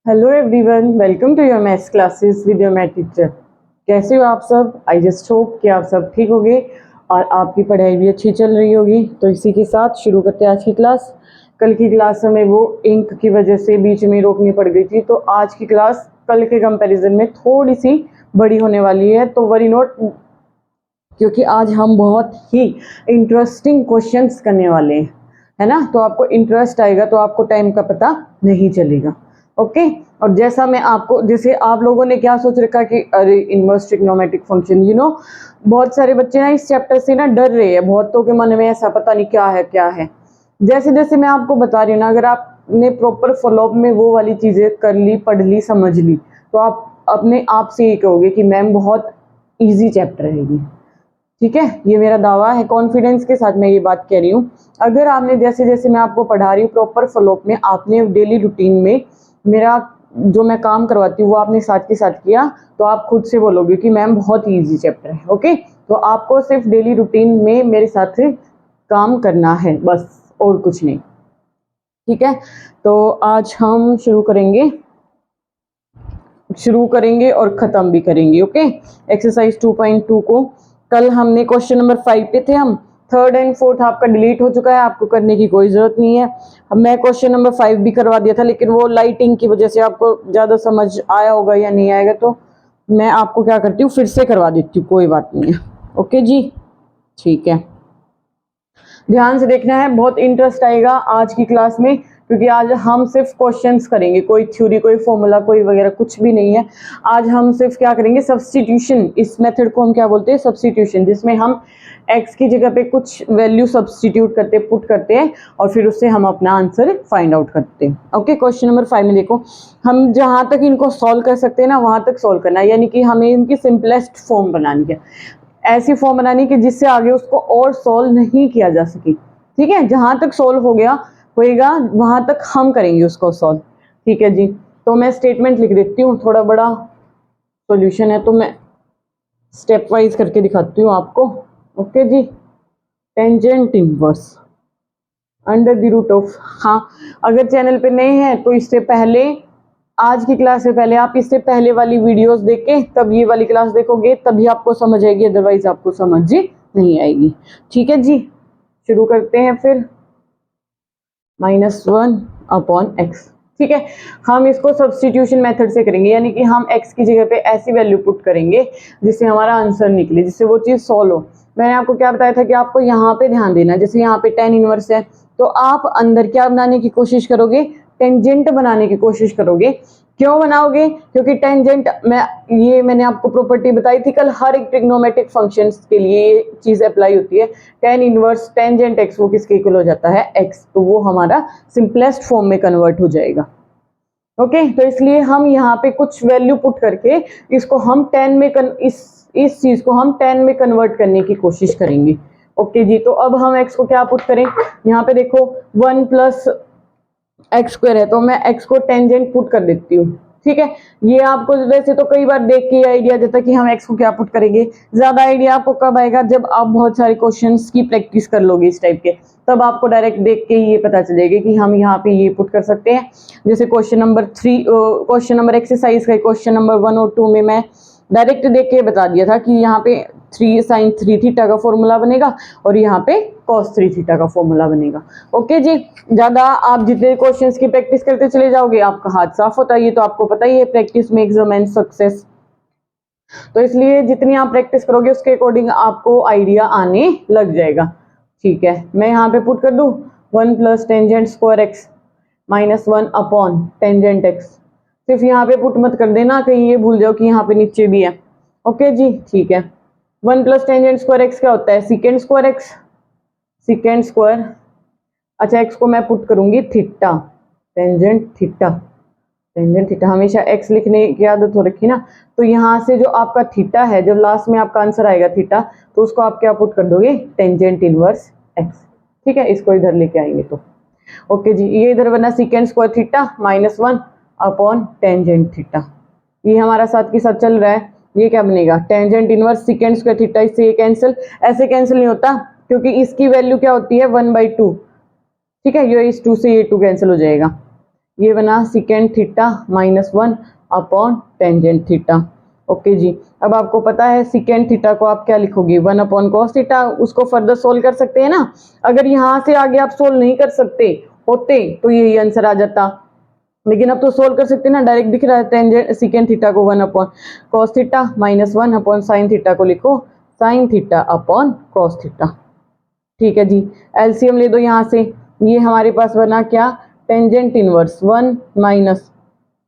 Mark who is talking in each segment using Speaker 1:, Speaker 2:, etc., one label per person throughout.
Speaker 1: Hello everyone, welcome to your maths classes with your math teacher. कैसे हो आप सब? आई जस्ट होप कि आप सब ठीक होंगे और आपकी पढ़ाई भी अच्छी चल रही होगी। तो इसी के साथ शुरू करते हैं आज की क्लास। कल की क्लास हमें वो इंक की वजह से बीच में रोकनी पड़ गई थी, तो आज की क्लास कल के कंपैरिजन में थोड़ी सी बड़ी होने वाली है। तो वरी नोट, क्योंकि आज हम बहुत ही इंटरेस्टिंग क्वेश्चंस करने वाले हैं, है ना। तो आपको इंटरेस्ट आएगा तो आपको टाइम का पता नहीं चलेगा। ओके। और जैसा मैं आपको, जैसे आप लोगों ने क्या सोच रखा कि अरे इनवर्स ट्रिग्नोमेट्रिक फंक्शन, बहुत सारे बच्चे ना इस चैप्टर से ना डर रहे हैं। बहुतों के मन में ऐसा पता नहीं क्या है क्या है। जैसे जैसे मैं आपको बता रही हूँ ना, अगर आपने प्रॉपर फॉलोअप में वो वाली चीजें कर ली, पढ़ ली, समझ ली, तो आप अपने आप से ये कहोगे कि मैम बहुत ईजी चैप्टर है ये। ठीक है, ये मेरा दावा है, कॉन्फिडेंस के साथ मैं ये बात कह रही हूँ। अगर आपने जैसे जैसे मैं आपको पढ़ा रही हूँ प्रॉपर फॉलोअप में, आपने डेली रूटीन में मेरा जो मैं काम करवाती हूँ वो आपने साथ के साथ किया, तो आप खुद से बोलोगे कि मैम बहुत ही ईजी चैप्टर है। ओके, तो आपको सिर्फ डेली रूटीन में मेरे साथ काम करना है बस, और कुछ नहीं। ठीक है, तो आज हम शुरू करेंगे और ख़त्म भी करेंगे। ओके, एक्सरसाइज 2.2 को कल हमने क्वेश्चन नंबर 5 पे थे हम। थर्ड एंड फोर्थ आपका डिलीट हो चुका है, आपको करने की कोई ज़रूरत नहीं है। अब मैं क्वेश्चन नंबर 5 भी करवा दिया था, लेकिन वो लाइटिंग की वजह से आपको ज़्यादा समझ आया होगा या नहीं आएगा, तो मैं आपको क्या करती हूँ, फिर से करवा देती हूँ, कोई बात नहीं है। ओके जी, ठीक है। ध्यान से देखना है, बहुत इंटरेस्ट आएगा आज की क्लास में, क्योंकि आज हम सिर्फ क्वेश्चंस करेंगे, कोई थ्योरी, कोई फॉर्मूला, कोई वगैरह कुछ भी नहीं है। आज हम सिर्फ क्या करेंगे, सब्स्टिट्यूशन। इस मेथड को हम क्या बोलते हैं, सब्स्टिट्यूशन, जिसमें हम x की जगह पे कुछ वैल्यू सब्स्टिट्यूट करते, पुट करते हैं, और फिर उससे हम अपना आंसर फाइंड आउट करते हैं। ओके, क्वेश्चन नंबर 5 में देखो, हम जहाँ तक इनको सॉल्व कर सकते हैं ना, वहाँ तक सॉल्व करना है, यानी कि हमें इनकी सिंपलेस्ट फॉर्म बनानी है, ऐसी फॉर्म बनानी कि जिससे आगे उसको और सॉल्व नहीं किया जा सके। ठीक है, जहां तक सॉल्व होएगा वहां तक हम करेंगे उसको सॉल्व। ठीक है जी, तो मैं स्टेटमेंट लिख देती हूँ, थोड़ा बड़ा सॉल्यूशन है तो मैं स्टेप वाइज करके दिखाती हूँ आपको। ओके जी, tangent inverse under the root of, हाँ, अगर चैनल पे नए हैं तो इससे पहले, आज की क्लास से पहले आप इससे पहले वाली वीडियोस देख के तब ये वाली क्लास देखोगे, तभी आपको समझ आएगी, अदरवाइज आपको समझ नहीं आएगी। ठीक है जी, शुरू करते हैं फिर। -1/x, ठीक है, हम इसको सब्स्टिट्यूशन मेथड से करेंगे, यानी कि हम x की जगह पे ऐसी वैल्यू पुट करेंगे जिससे हमारा आंसर निकले, जिससे वो चीज़ सॉल्व हो। मैंने आपको क्या बताया था कि आपको यहाँ पे ध्यान देना है, जैसे यहाँ पे tan इनवर्स है, तो आप अंदर क्या बनाने की कोशिश करोगे, टेंजेंट बनाने की कोशिश करोगे। क्यों बनाओगे, क्योंकि टेंजेंट, मैंने आपको प्रॉपर्टी बताई थी कल, हर एक ट्रिग्नोमेट्रिक फंक्शंस के लिए ये चीज अप्लाई होती है। tan इनवर्स टेंजेंट x वो किसके इक्वल हो जाता है, x, तो वो हमारा सिंपलेस्ट फॉर्म में कन्वर्ट हो जाएगा। ओके, तो इसलिए हम यहाँ पे कुछ वैल्यू पुट करके इसको हम 10 में इस चीज को हम 10 में कन्वर्ट करने की कोशिश करेंगे। ओके जी, तो अब हम x को क्या पुट करें, यहाँ पे देखो 1 + x² है, तो मैं x को टेंजेंट पुट कर देती हूँ। ठीक है, ये आपको वैसे तो कई बार देख के आइडिया देता कि हम x को क्या पुट करेंगे। ज्यादा आइडिया आपको कब आएगा, जब आप बहुत सारे क्वेश्चंस की प्रैक्टिस कर लोगे इस टाइप के, तब आपको डायरेक्ट देख के ये पता चलेगा कि हम यहाँ पे ये पुट कर सकते हैं। जैसे क्वेश्चन नंबर एक्सरसाइज का क्वेश्चन नंबर 1 और 2 में मैं डायरेक्ट देख के बता दिया था कि यहाँ पे 3 sin 3 थीटा का फॉर्मूला बनेगा और यहाँ पे cos 3 थीटा का फॉर्मूला बनेगा। ओके जी, ज्यादा आप जितने क्वेश्चंस की प्रैक्टिस करते चले जाओगे आपका हाथ साफ होता है, ये तो आपको पता ही है, practice makes a man success. तो इसलिए जितनी आप प्रैक्टिस करोगे उसके अकॉर्डिंग आपको आइडिया आने लग जाएगा। ठीक है, मैं यहाँ पे पुट कर दूं 1 + टेंजेंट स्क्वायर x -1/टेंजेंट x। सिर्फ यहाँ पे पुट मत कर देना, कहीं ये भूल जाओ कि यहाँ पे नीचे भी है। ओके जी, ठीक है, 1 + टेंजेंट स्क्वायर x क्या होता है, second square x, second square. अच्छा, x को मैं पुट करूंगी theta, tangent theta, tangent theta, हमेशा x लिखने की आदत हो रखी ना, तो यहाँ से जो आपका थीटा है, जब लास्ट में आपका आंसर आएगा थीटा, तो उसको आप क्या पुट कर दोगे, टेंजेंट इनवर्स x। ठीक है, इसको इधर लेके आएंगे तो ओके जी, ये इधर बना सेकेंड स्क्वायर थीटा -1/टेंजेंट थीटा। ये हमारा साथ के साथ चल रहा है, ये क्या बनेगा, tangent inverse second square theta, इससे ये कैंसिल, ऐसे कैंसिल नहीं होता क्योंकि इसकी वैल्यू क्या होती है 1/2। ठीक है, ये इस 2 से ये 2 कैंसिल हो जाएगा, ये बना second theta minus 1 upon tangent theta. Okay जी, अब आपको पता है सिकेंड थीटा को आप क्या लिखोगे, 1 अपॉन कॉस थीटा। उसको फर्दर सोल्व कर सकते हैं ना। अगर यहाँ से आगे आप सोल्व नहीं कर सकते होते तो यही आंसर आ जाता, लेकिन अब तो सोल्व कर सकते हैं ना, डायरेक्ट दिख रहा है टेंजेंट सिकेंड थीटा को 1 upon cos theta minus 1 upon sine theta को लिखो sign theta upon cos theta. ठीक है जी, एलसीएम ले दो यहाँ से, ये हमारे पास बना क्या, tangent inverse 1 minus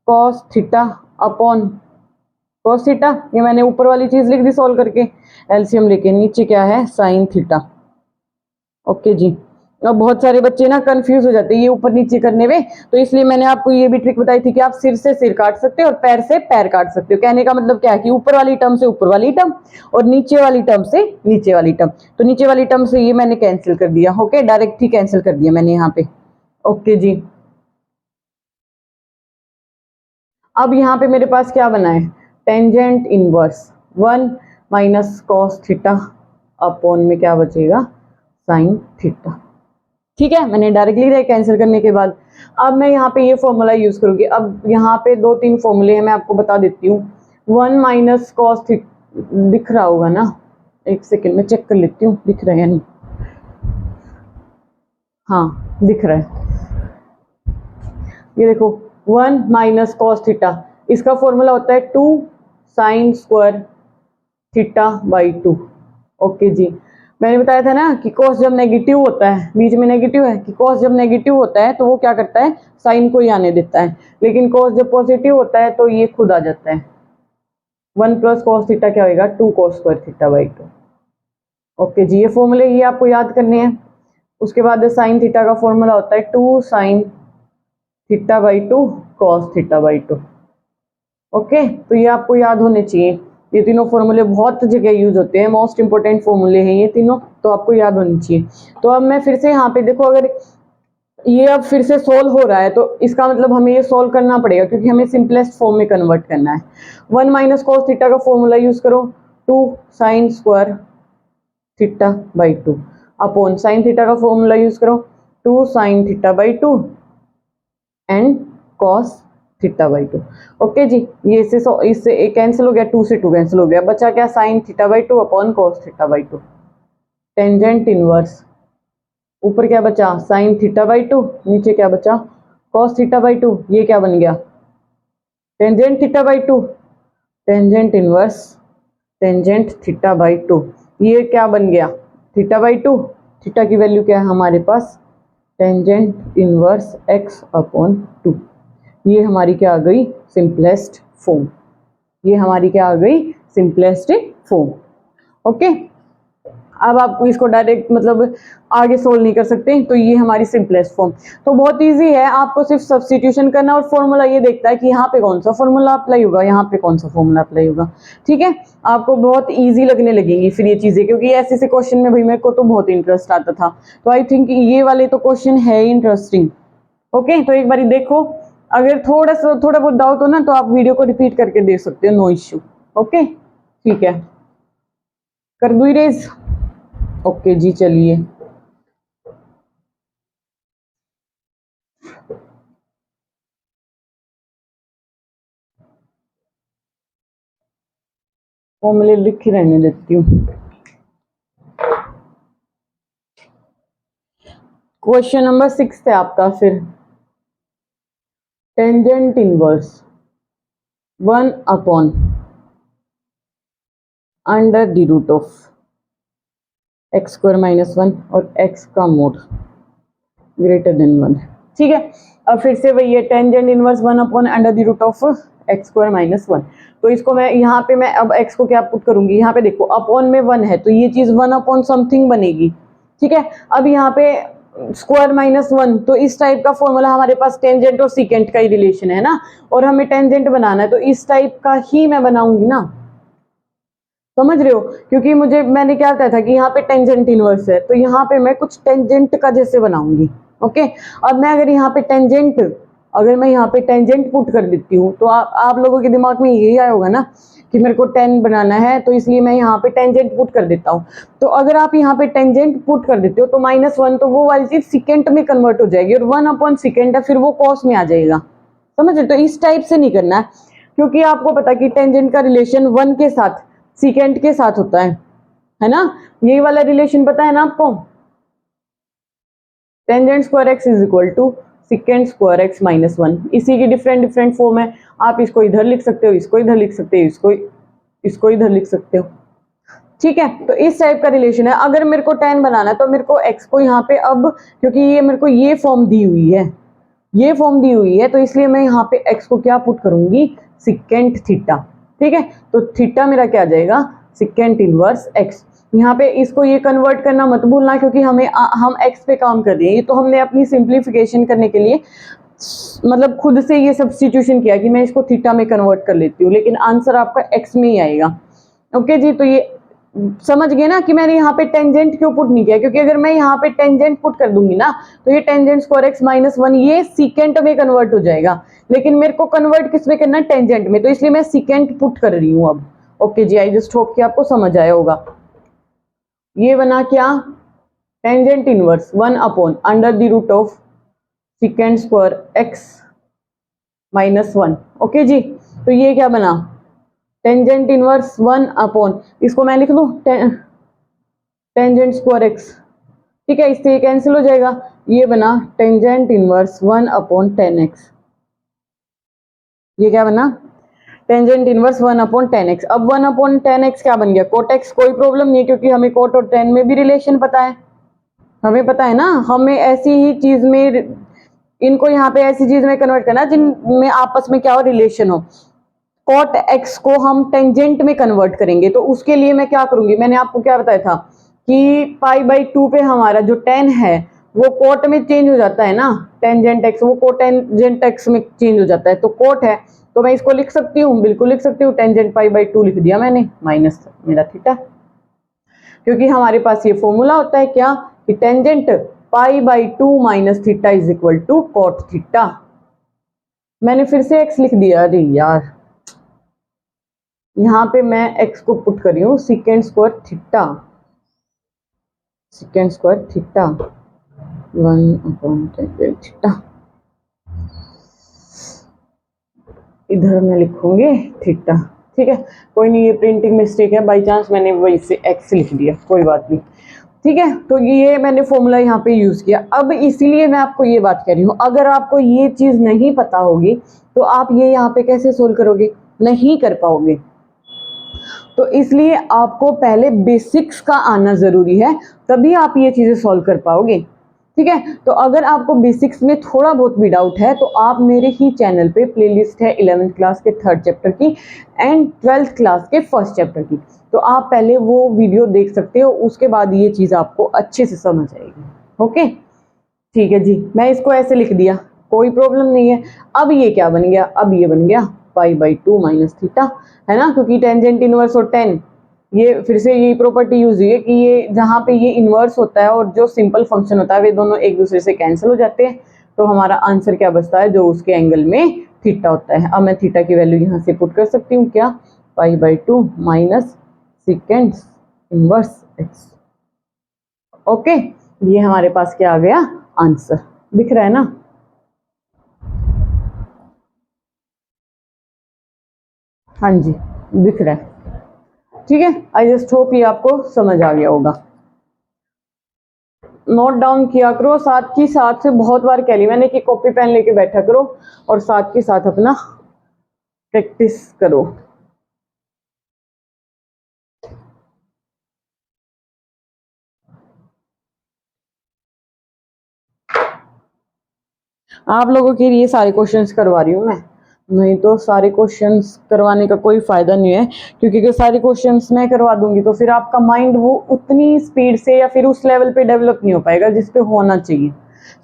Speaker 1: cos theta upon cos theta. ये मैंने ऊपर वाली चीज लिख दी सोल्व करके, एलसीएम लेके नीचे क्या है साइन थीटा। ओके जी, अब बहुत सारे बच्चे ना कंफ्यूज हो जाते हैं ये ऊपर नीचे करने में, तो इसलिए मैंने आपको ये भी ट्रिक बताई थी कि आप सिर से सिर काट सकते हो और पैर से पैर काट सकते हो। कहने का मतलब क्या है कि ऊपर वाली टर्म से ऊपर वाली टर्म और नीचे वाली टर्म से नीचे वाली टर्म। तो नीचे वाली टर्म से ये मैंने कैंसिल कर दिया। ओके, डायरेक्ट ही कैंसिल कर दिया मैंने यहाँ पे। ओके जी, अब यहाँ पे मेरे पास क्या बना है, tangent inverse 1 minus cos theta upon में क्या बचेगा साइन थीटा। ठीक है, मैंने डायरेक्टली लिख दिया कैंसिल करने के बाद। अब मैं यहाँ पे ये फॉर्मूला यूज करूंगी। अब यहाँ पे 2-3 फॉर्मूले हैं, मैं आपको बता देती हूँ। 1 माइनस कॉस थीटा दिख रहा होगा ना, एक सेकेंड में चेक कर लेती हूँ दिख रहा है या नहीं। हाँ दिख रहा है, ये देखो 1 माइनस कॉस थीटा, इसका फॉर्मूला होता है 2 sine square theta by 2। Okay जी, मैंने बताया था ना कि कॉस जब नेगेटिव होता है, बीच में नेगेटिव है, कि कॉस जब नेगेटिव होता है तो वो क्या करता है साइन को ही आने देता है, लेकिन कॉस जब पॉजिटिव होता है तो ये खुद आ जाता है। 1 प्लस कॉस थीटा क्या होगा 2 cos square theta by 2। Okay जी, ये फॉर्मूले ही आपको याद करने हैं। उसके बाद साइन थीटा का फॉर्मूला होता है 2 sine theta by 2 cos theta by 2। Okay, तो ये आपको याद होने चाहिए। ये तीनों फॉर्मूले बहुत जगह यूज होते हैं, मोस्ट इंपोर्टेंट फॉर्मूले हैं ये तीनों, तो आपको याद होनी चाहिए। तो अब मैं फिर से यहाँ पे देखो, अगर ये अब फिर से सोल्व हो रहा है तो इसका मतलब हमें ये सोल्व करना पड़ेगा, क्योंकि हमें सिंपलेस्ट फॉर्म में कन्वर्ट करना है। 1 माइनस कॉस थीटा का फॉर्मूला यूज करो 2 sine square theta by 2 upon sine theta का फॉर्मूला यूज करो 2 sine theta by 2 and cos theta by 2। Okay जी, ये इससे एक कैंसिल हो गया, 2 से 2 कैंसिल हो गया, बचा क्या sign theta by 2 upon cos theta by 2। Tangent inverse, ऊपर क्या बचा साइन थीटा बाई 2, नीचे क्या बचा कॉस थीटा बाई 2। ये क्या बन गया tangent theta by 2, tangent inverse tangent theta by 2। ये क्या बन गया थीटा बाई 2। थीटा की वैल्यू क्या है हमारे पास टेंजेंट इनवर्स x अपॉन 2। ये हमारी क्या आ गई सिंपलेस्ट फॉर्म, ये हमारी क्या आ गई सिंपलेस्ट फॉर्म। ओके, अब आप इसको डायरेक्ट मतलब आगे सोल्व नहीं कर सकते, तो ये हमारी सिंपलेस्ट फॉर्म। तो बहुत इजी है, आपको सिर्फ सब्स्टिट्यूशन करना और फॉर्मूला ये देखता है कि यहाँ पे कौन सा फॉर्मूला अप्लाई होगा, यहाँ पे कौन सा फॉर्मूला अप्लाई होगा। ठीक है, आपको बहुत इजी लगने लगेंगी फिर ये चीजें, क्योंकि ऐसे ऐसे क्वेश्चन में भाई मेरे को तो बहुत इंटरेस्ट आता था, तो आई थिंक ये वाले तो क्वेश्चन है इंटरेस्टिंग। ओके, तो एक बार देखो, अगर थोड़ा बहुत डाउट हो ना तो आप वीडियो को रिपीट करके देख सकते हो, नो इश्यू। ओके ठीक है, कर दूँ इरेज। ओके जी, चलिए फॉर्मूले लिख ही रहने देती हूँ। क्वेश्चन नंबर 6 है आपका फिर, tangent inverse 1 upon under the root of x square minus 1 और एक्स का मोड ग्रेटर देन 1। ठीक है, अब फिर से वही है tangent inverse 1 upon under the root of x square minus 1। तो इसको मैं यहाँ पे मैं अब x को क्या पुट करूंगी, यहाँ पे देखो अपॉन में 1 है तो ये चीज 1 अपॉन समथिंग बनेगी। ठीक है, अब यहाँ पे स्क्वायर माइनस 1, तो इस टाइप का फॉर्मूला हमारे पास टेंजेंट और सीकेंट का ही रिलेशन है ना, और हमें टेंजेंट बनाना है तो इस टाइप का ही मैं बनाऊंगी ना, समझ रहे हो, क्योंकि मैंने क्या बताया था कि यहाँ पे टेंजेंट इनवर्स है, तो यहाँ पे मैं कुछ टेंजेंट का जैसे बनाऊंगी। ओके, अब मैं अगर यहाँ पे टेंजेंट अगर मैं यहाँ पे टेंजेंट पुट कर देती हूँ तो आप लोगों के दिमाग में यही आया होगा ना कि मेरे को 10 बनाना है, तो इसलिए मैं यहाँ पे टेंजेंट पुट कर देता हूँ। तो अगर आप यहाँ पे टेंजेंट पुट कर देते हो तो -1 तो वो वाली चीज सेकेंड में कन्वर्ट हो जाएगी, और 1/सेकेंड है फिर वो कॉस में आ जाएगा। समझ रहे? तो इस टाइप से नहीं करना है, क्योंकि आपको पता कि टेंजेंट का रिलेशन 1 के साथ सेकेंड के साथ होता है ना। यही वाला रिलेशन पता है ना आपको, tangent square x is equal to second square x -1। इसी की डिफरेंट फॉर्म है। आप इसको इधर लिख सकते हो, इसको इधर लिख सकते हो, इसको इधर लिख सकते हो। ठीक है, तो इस टाइप का रिलेशन है। अगर मेरे को 10 बनाना है तो मेरे को x को यहाँ पे, अब क्योंकि ये मेरे को ये फॉर्म दी हुई है, ये फॉर्म दी हुई है, तो इसलिए मैं यहाँ पे x को क्या पुट करूंगी, सेकेंड थीटा। ठीक है, तो थीटा मेरा क्या आ जाएगा, सेकेंड इनवर्स x। यहाँ पे इसको ये कन्वर्ट करना मत भूलना, क्योंकि हम x पे काम कर रहे हैं। तो हमने अपनी सिंप्लीफिकेशन करने के लिए मतलब खुद से ये सब्स्टिट्यूशन किया कि मैं इसको थीटा में कन्वर्ट कर लेती हूँ, लेकिन आंसर आपका x में ही आएगा। ओके जी, तो ये समझ गए ना कि मैंने यहाँ पे टेंजेंट क्यों पुट नहीं किया, क्योंकि अगर मैं यहाँ पे टेंजेंट पुट कर दूंगी ना तो ये टेंजेंट स्क्वायर एक्स -1 ये सीकेंट में कन्वर्ट हो जाएगा, लेकिन मेरे को कन्वर्ट किस में करना है, टेंजेंट में, तो इसलिए मैं सीकेंट पुट कर रही हूँ अब। ओके जी, आई जस्ट होप कि आपको समझ आया होगा। ये बना क्या, टेंजेंट इनवर्स 1/√ऑफ सेकेंड स्क्वायर एक्स -1। ओके जी, तो ये क्या बना, टेंजेंट इनवर्स 1/, इसको मैं लिख दूं टेंजेंट स्क्वायर एक्स। ठीक है, इससे ये कैंसिल हो जाएगा, ये बना टेंजेंट इनवर्स 1/10x। ये क्या बना, टेंजेंट इनवर्स 1/10x। अब 1/10x क्या बन गया, कोट एक्स। कोई प्रॉब्लम नहीं है, क्योंकि हमें कोट और टेन में भी रिलेशन पता है, हमें पता है ना। हमें ऐसी ही चीज में, इनको यहाँ पे ऐसी चीज में कन्वर्ट करना जिनमें आपस में क्या हो, रिलेशन हो। कॉट एक्स को हम टेंजेंट में कन्वर्ट करेंगे, तो उसके लिए मैं क्या करूंगी, मैंने आपको क्या बताया था कि π/2 पे हमारा जो tan है वो कोट में चेंज हो जाता है ना, टेंजेंट एक्स वो कोटेंजेंट एक्स में चेंज हो जाता है, तो कोट है, तो मैं इसको लिख सकती हूँ, बिल्कुल लिख सकती हूँ, टेंजेंट π/2 लिख दिया मैंने, माइनस मेरा थीटा, क्योंकि हमारे पास ये फॉर्मूला होता है क्या, कि tangent π/2 minus theta is equal to cot theta. मैंने फिर से एक्स लिख दिया, अरे यार, यहाँ पे मैं x को पुट कर रही हूँ second square theta, second square theta 1/10 theta, इधर मैं लिखूंगी थीटा। ठीक है, कोई नहीं, ये प्रिंटिंग मिस्टेक है, बाई चांस मैंने वही से x लिख दिया, कोई बात नहीं। ठीक है, तो ये मैंने फॉर्मूला यहाँ पे यूज किया। अब इसीलिए मैं आपको ये बात कह रही हूँ, अगर आपको ये चीज नहीं पता होगी तो आप ये यहाँ पे कैसे सोल्व करोगे, नहीं कर पाओगे। तो इसलिए आपको पहले बेसिक्स का आना जरूरी है, तभी आप ये चीजें सॉल्व कर पाओगे। ठीक है, तो अगर आपको बेसिक्स में थोड़ा बहुत भी डाउट है तो आप मेरे ही चैनल पे प्लेलिस्ट है 11th क्लास के 3rd चैप्टर की एंड 12th क्लास के 1st चैप्टर की, तो आप पहले वो वीडियो देख सकते हो, उसके बाद ये चीज आपको अच्छे से समझ आएगी। ओके, ठीक है जी, मैं इसको ऐसे लिख दिया, कोई प्रॉब्लम नहीं है। अब ये क्या बन गया, अब ये बन गया π/2 माइनस थीटा, है ना, क्योंकि टेंजेंट इनवर्स और 10, ये फिर से यही प्रॉपर्टी यूज हुई है कि ये जहाँ पे ये इनवर्स होता है और जो सिंपल फंक्शन होता है वे दोनों एक दूसरे से कैंसिल हो जाते हैं, तो हमारा आंसर क्या बचता है, जो उसके एंगल में थीटा होता है। अब मैं थीटा की वैल्यू यहाँ से पुट कर सकती हूँ, क्या, π/2 minus second inverse x. Okay, ये हमारे पास क्या आ गया, आंसर दिख रहा है ना। हाँ जी, दिख रहा है। ठीक है, आई जस्ट होप ये आपको समझ आ गया होगा। नोट डाउन किया करो, साथ ही साथ से बहुत बार कह ली मैंने कि कॉपी पेन लेके बैठा करो और साथ के साथ अपना प्रैक्टिस करो। आप लोगों के लिए सारे क्वेश्चंस करवा रही हूँ मैं, नहीं तो सारे क्वेश्चंस करवाने का कोई फायदा नहीं है, क्योंकि अगर सारे क्वेश्चंस मैं करवा दूंगी तो फिर आपका माइंड वो उतनी स्पीड से या फिर उस लेवल पे डेवलप नहीं हो पाएगा जिस पे होना चाहिए।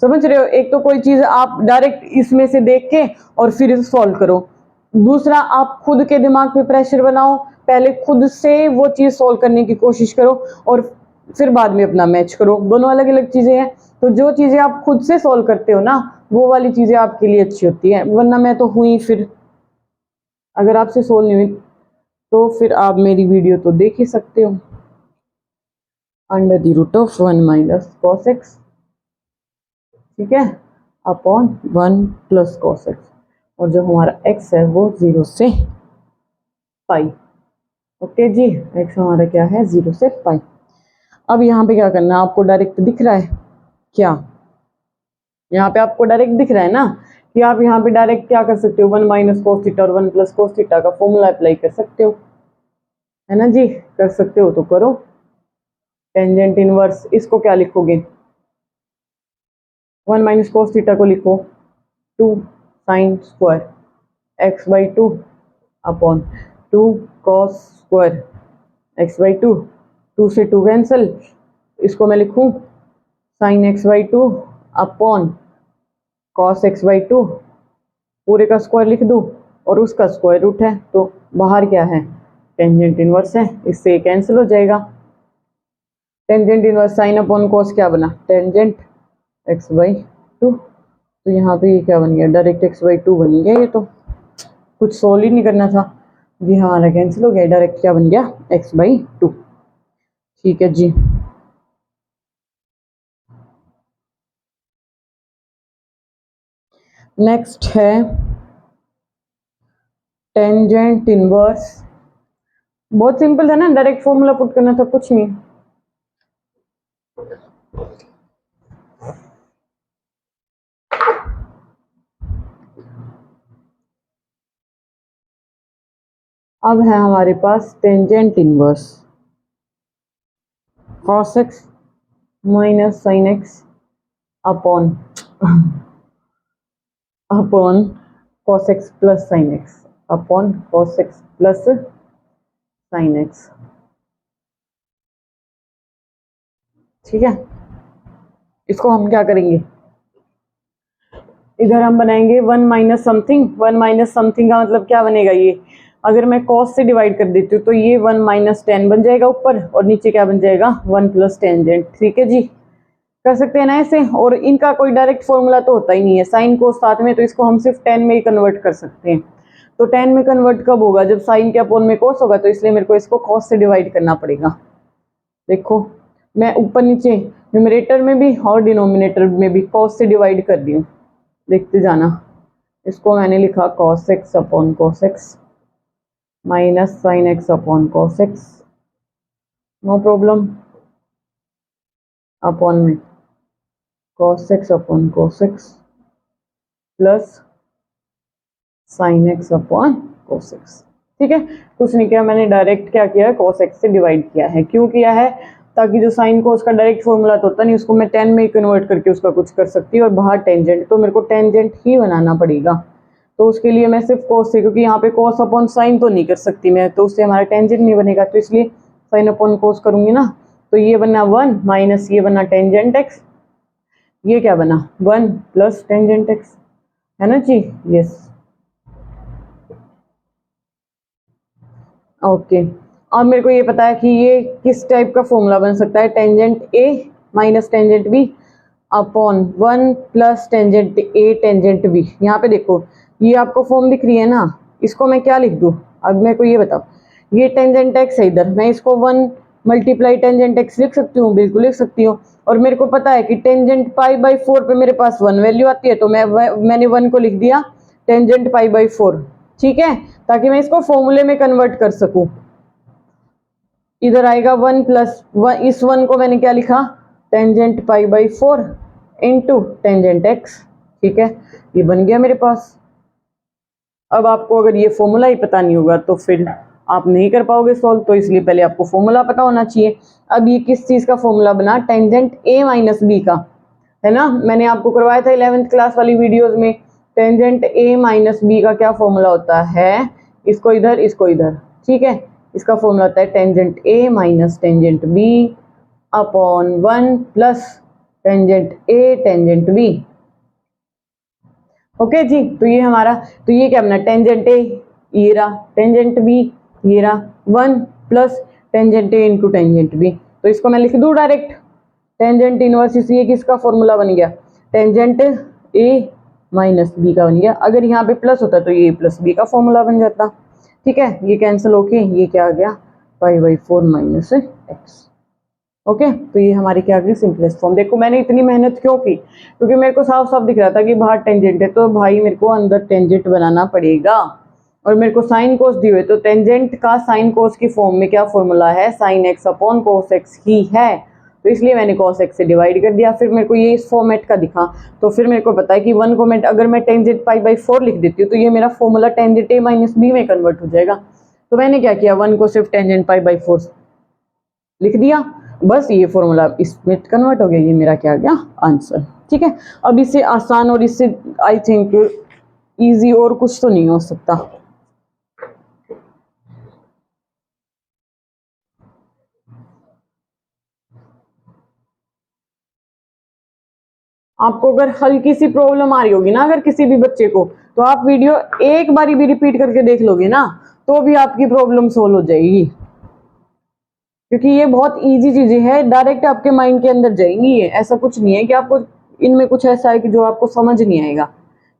Speaker 1: समझ रहे हो, एक तो कोई चीज आप डायरेक्ट इसमें से देख के और फिर सॉल्व करो, दूसरा आप खुद के दिमाग पे प्रेशर बनाओ, पहले खुद से वो चीज सॉल्व करने की कोशिश करो और फिर बाद में अपना मैच करो, दोनों अलग अलग चीजें हैं। तो जो चीजें आप खुद से सॉल्व करते हो ना वो वाली चीज़ें आपके लिए अच्छी होती है, वरना मैं तो हुई फिर अगर आपसे सोल्व नहीं हुई तो फिर आप मेरी वीडियो तो देख ही सकते हो। Under the root of 1 minus cos x, ठीक है, अपॉन 1 प्लस कॉस एक्स, और जो हमारा x है वो 0 से पाई। ओके जी, x हमारा क्या है 0 से पाई। अब यहाँ पे क्या करना है, आपको डायरेक्ट दिख रहा है क्या, यहाँ पे आपको डायरेक्ट दिख रहा है ना कि आप यहाँ पे डायरेक्ट क्या कर सकते हो, 1 माइनस कोस थीटा और 1 प्लस कोस थीटा का फॉर्मूला अप्लाई कर सकते हो, है ना जी, कर सकते हो तो करो। टेंजेंट इनवर्स, इसको क्या लिखोगे, 1 माइनस कोस थीटा को लिखो 2 sine square x by 2 upon 2 cos square x by 2, 2 से 2 कैंसिल, इसको मैं लिखूं sine x by 2 upon cos x by 2, पूरे का स्क्वायर लिख दूं और उसका स्क्वायर रूट है, तो बाहर क्या है टेंजेंट इनवर्स है, इससे कैंसिल हो जाएगा। Tangent inverse sine upon cos क्या बना, टेंजेंट एक्स बाई 2, तो यहाँ पे ये क्या बन गया, डायरेक्ट एक्स बाई 2 बन गया, ये तो कुछ सोल्व ही नहीं करना था जी, हमारा कैंसिल हो गया, डायरेक्ट क्या बन गया एक्स बाई 2, ठीक है जी। नेक्स्ट है टेंजेंट इनवर्स, बहुत सिंपल था ना, डायरेक्ट फॉर्मूला पुट करना था, कुछ नहीं। अब है हमारे पास tangent inverse cos x minus sine x upon upon cos x plus sine x upon cos x plus sine x, ठीक है। इसको हम क्या करेंगे, इधर हम बनाएंगे 1 माइनस समथिंग, 1 माइनस समथिंग का मतलब क्या बनेगा, ये अगर मैं कॉस से डिवाइड कर देती हूँ तो ये 1 माइनस टेन बन जाएगा ऊपर, और नीचे क्या बन जाएगा 1 प्लस टेंजेंट, ठीक है जी, कर सकते हैं ना ऐसे। और इनका कोई डायरेक्ट फॉर्मूला तो होता ही नहीं है, साइन को साथ में, तो इसको हम सिर्फ टेन में ही कन्वर्ट कर सकते हैं। तो टेन में कन्वर्ट कब होगा, जब साइन के अपोन में कोस होगा, तो इसलिए मेरे को इसको कॉस से डिवाइड करना पड़ेगा। देखो मैं ऊपर नीचे न्यूमरेटर में भी और डिनोमिनेटर में भी कॉस से डिवाइड कर दी हूँ, देखते जाना। इसको मैंने लिखा cos x upon cos x minus sine x upon cos x, no problem, upon में cos x upon cos x plus sine x upon cos x, ठीक है। कुछ नहीं किया मैंने, डायरेक्ट क्या किया है cos x से डिवाइड किया है, क्यों किया है, ताकि जो साइन को उसका डायरेक्ट फॉर्मूला तो होता नहीं, उसको मैं टेन में ही कन्वर्ट करके उसका कुछ कर सकती हूँ, और बाहर टेंजेंट तो मेरे को टेंजेंट ही बनाना पड़ेगा, तो उसके लिए मैं सिर्फ cos से, क्योंकि यहाँ पे cos अपॉन साइन तो नहीं कर सकती मैं, तो उससे हमारा टेंजेंट नहीं बनेगा, तो इसलिए साइन अपॉन cos करूंगी ना, तो ये बना 1 माइनस ये बना टेंजेंट x, ये क्या बना 1 प्लस टेंजेंट एक्स, है ना जी, यस ओके। अब मेरे को ये पता है कि ये किस टाइप का फॉर्मूला बन सकता है, tangent A minus tangent B upon 1 plus tangent A tangent B. यहाँ पे देखो ये आपको फॉर्म दिख रही है ना, इसको मैं क्या लिख दूँ, अब मेरे को ये बताओ, ये टेंजेंट एक्स है इधर, मैं इसको 1 मल्टीप्लाई टेंजेंट एक्स लिख सकती हूँ, बिल्कुल लिख सकती हूँ, और मेरे को पता है कि टेंजेंट पाई बाई 4 पे मेरे पास 1 वैल्यू आती है, तो मैंने 1 को लिख दिया टेंजेंट पाई बाई 4, ठीक है, ताकि मैं इसको फॉर्मूले में कन्वर्ट कर सकूं। इधर आएगा 1 प्लस 1, इस 1 को मैंने क्या लिखा tangent pi by 4 into tangent x, ठीक है, ये बन गया मेरे पास। अब आपको अगर ये फॉर्मूला ही पता नहीं होगा तो फिर आप नहीं कर पाओगे सॉल्व, तो इसलिए पहले आपको फॉर्मूला पता होना चाहिए। अब ये किस चीज़ का फॉर्मूला बना, टेंजेंट ए माइनस बी का, है ना, मैंने आपको करवाया था 11th क्लास वाली वीडियोस में, टेंजेंट ए माइनस बी का क्या फॉर्मूला होता है, इसको इधर, ठीक है, इसका फॉर्मूला होता है tangent A minus tangent B upon 1 plus tangent A tangent B. Okay जी, तो ये हमारा, तो ये क्या बना टेंजेंट ए ये रहा, टेंजेंट बी ये रहा, 1 plus tangent A into tangent B, तो इसको मैं लिख दूं डायरेक्ट टेंजेंट इनवर्स, ये किसका फॉर्मूला बन गया, टेंजेंट ए माइनस बी का बन गया। अगर यहाँ पे प्लस होता तो ये प्लस बी का फॉर्मूला बन जाता। ठीक है, ये कैंसिल होके ये क्या आ गया, pi by 4 minus x. Okay, तो ये हमारी क्या आ गई, सिंपलेस्ट फॉर्म। देखो मैंने इतनी मेहनत क्यों की, क्योंकि मेरे को साफ साफ दिख रहा था कि बाहर टेंजेंट है, तो भाई मेरे को अंदर टेंजेंट बनाना पड़ेगा। और मेरे को साइन कोस दी हुई, तो टेंजेंट का साइन कोस की फॉर्म में क्या फॉर्मूला है, sine x upon cos x ही है। तो इसलिए मैंने cos x से डिवाइड कर दिया। फिर मेरे को ये इस फॉर्मेट का दिखा, तो फिर मेरे को पता है कि 1 कॉमेंट अगर मैं टेंजेंट पाई बाई 4 लिख देती हूँ तो ये मेरा formula tangent a minus B में कन्वर्ट हो जाएगा। तो मैंने क्या किया, 1 को सिर्फ टेंजेंट पाई बाई 4 लिख दिया, बस ये फॉर्मूला इसमें कन्वर्ट हो गया। ये मेरा क्या आ गया, आंसर। ठीक है, अब इससे आसान और इससे आई थिंक ईजी और कुछ तो नहीं हो सकता। आपको अगर हल्की सी प्रॉब्लम आ रही होगी ना, अगर किसी भी बच्चे को, तो आप वीडियो एक बारी भी रिपीट करके देख लोगे ना, तो भी आपकी प्रॉब्लम सोल्व हो जाएगी। क्योंकि ये बहुत इजी चीजें हैं, डायरेक्ट आपके माइंड के अंदर जाएंगी। ये ऐसा कुछ नहीं है कि आपको इनमें कुछ ऐसा है कि जो आपको समझ नहीं आएगा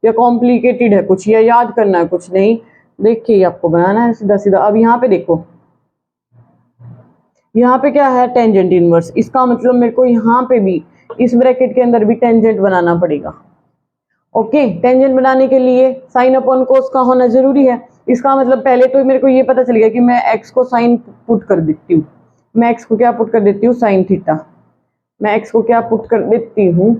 Speaker 1: या कॉम्प्लिकेटेड है कुछ या याद करना है कुछ, नहीं। देख के ही आपको बनाना है सीधा सीधा। अब यहाँ पे देखो, यहाँ पे क्या है, टेंजेंट इनवर्स। इसका मतलब मेरे को यहाँ पे भी इस ब्रैकेट के अंदर भी टेंजेंट बनाना पड़ेगा। ओके, टेंजेंट बनाने के लिए साइन अपॉन कोस का होना जरूरी है। इसका मतलब पहले तो मेरे को ये पता चल गया कि मैं एक्स को साइन पुट कर देती हूँ। मैं एक्स को क्या पुट कर देती हूँ, साइन थीटा। मैं एक्स को क्या पुट कर देती हूँ,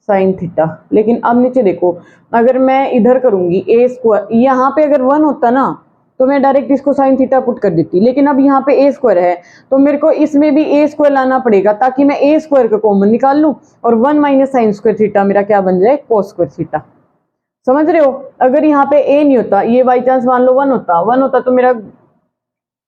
Speaker 1: साइन थीटा। लेकिन अब नीचे देखो, अगर मैं इधर करूंगी ए स्क्वायर, यहाँ पे अगर 1 होता ना तो मैं डायरेक्ट इसको साइन थीटा पुट कर देती, लेकिन अब यहाँ पे ए स्क्वायर है तो मेरे को इसमें भी ए स्क्वायर लाना पड़ेगा ताकि मैं ए स्क्वायर का कॉमन निकाल लूँ और 1 माइनस साइन स्क्वायर थीटा मेरा क्या बन जाए, कोस स्क्वायर थीटा। समझ रहे हो, अगर यहाँ पे ए नहीं होता, ये बाई चांस मान लो 1 होता तो मेरा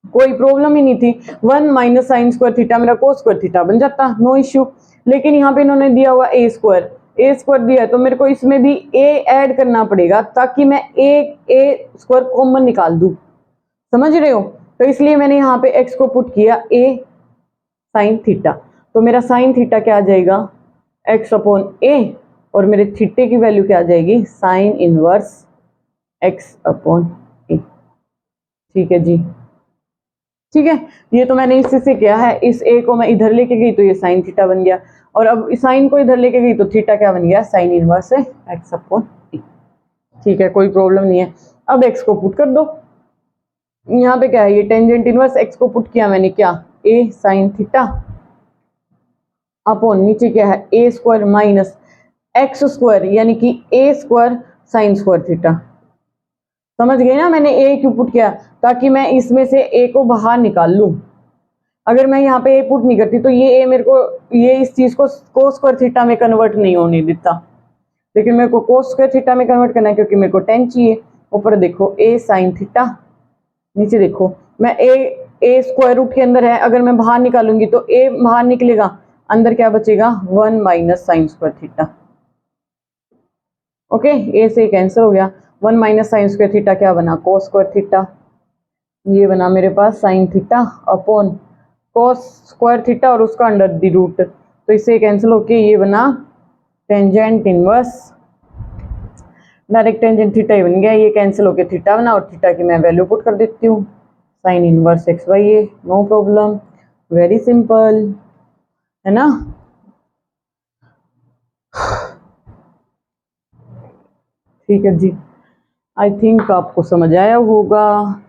Speaker 1: कोई प्रॉब्लम ही नहीं थी, 1 माइनस साइन स्क्वायर थीटा मेरा कोस स्क्वायर थीटा बन जाता, नो इश्यू। लेकिन यहाँ पे इन्होंने दिया हुआ ए स्क्वायर दिया है तो मेरे को इसमें भी ए ऐड करना पड़ेगा ताकि मैं ए स्क्वायर कॉमन निकाल दूं। समझ रहे हो, तो इसलिए मैंने यहाँ पे एक्स को पुट किया ए साइन थीटा। तो मेरा साइन थीटा क्या आ जाएगा, एक्स अपॉन ए, और मेरे थीटे की वैल्यू क्या आ जाएगी, साइन इनवर्स एक्स अपॉन ए। ठीक है जी, ठीक है। ये तो मैंने इससे से किया है, इस ए को मैं इधर लेके गई तो ये साइन थीटा बन गया, और अब इस साइन को इधर लेके गई तो थीटा क्या बन गया, साइन इनवर्स है एक्स अपॉन ए। ठीक है, कोई प्रॉब्लम नहीं है। अब एक्स को पुट कर दो, यहाँ पे क्या है, ये टेंजेंट इनवर्स एक्स को पुट किया मैंने, क्या ए साइन थीटा अपॉन नीचे क्या है, ए स्क्वायर माइनस एक्स स्क्वायर यानी कि ए स्क्वायर साइन स्क्वायर थीटा। समझ गए ना, मैंने ए क्यों पुट किया, ताकि मैं इसमें से ए को बाहर निकाल लूं। अगर मैं यहाँ पे ए पुट नहीं करती तो ये ए मेरे को ये इस चीज को कोस स्क्वायर थीटा में कन्वर्ट नहीं होने देता, लेकिन मेरे को कोस स्क्वायर थीटा में कन्वर्ट करना है क्योंकि मेरे को टेन चाहिए। ऊपर देखो ए साइन थीटा, नीचे देखो मैं ए स्क्वायर रूट के अंदर है, अगर मैं बाहर निकालूंगी तो ए बाहर निकलेगा, अंदर क्या बचेगा, 1 minus sine square theta. Okay, A से कैंसिल हो गया, 1 माइनस साइन स्क्वायर थीटा क्या बना, कोस स्क्वायर थीटा। ये बना मेरे पास sine theta upon cos square theta और उसका अंडर द रूट, तो इससे कैंसिल होके ये बना tangent inverse, direct tangent theta ही बन गया। ये कैंसिल होके थीटा बना और थीटा की मैं वैल्यू पुट कर देती हूँ, sine inverse x by A, no problem, very simple है ना। ठीक है जी, आई थिंक आपको समझ आया होगा।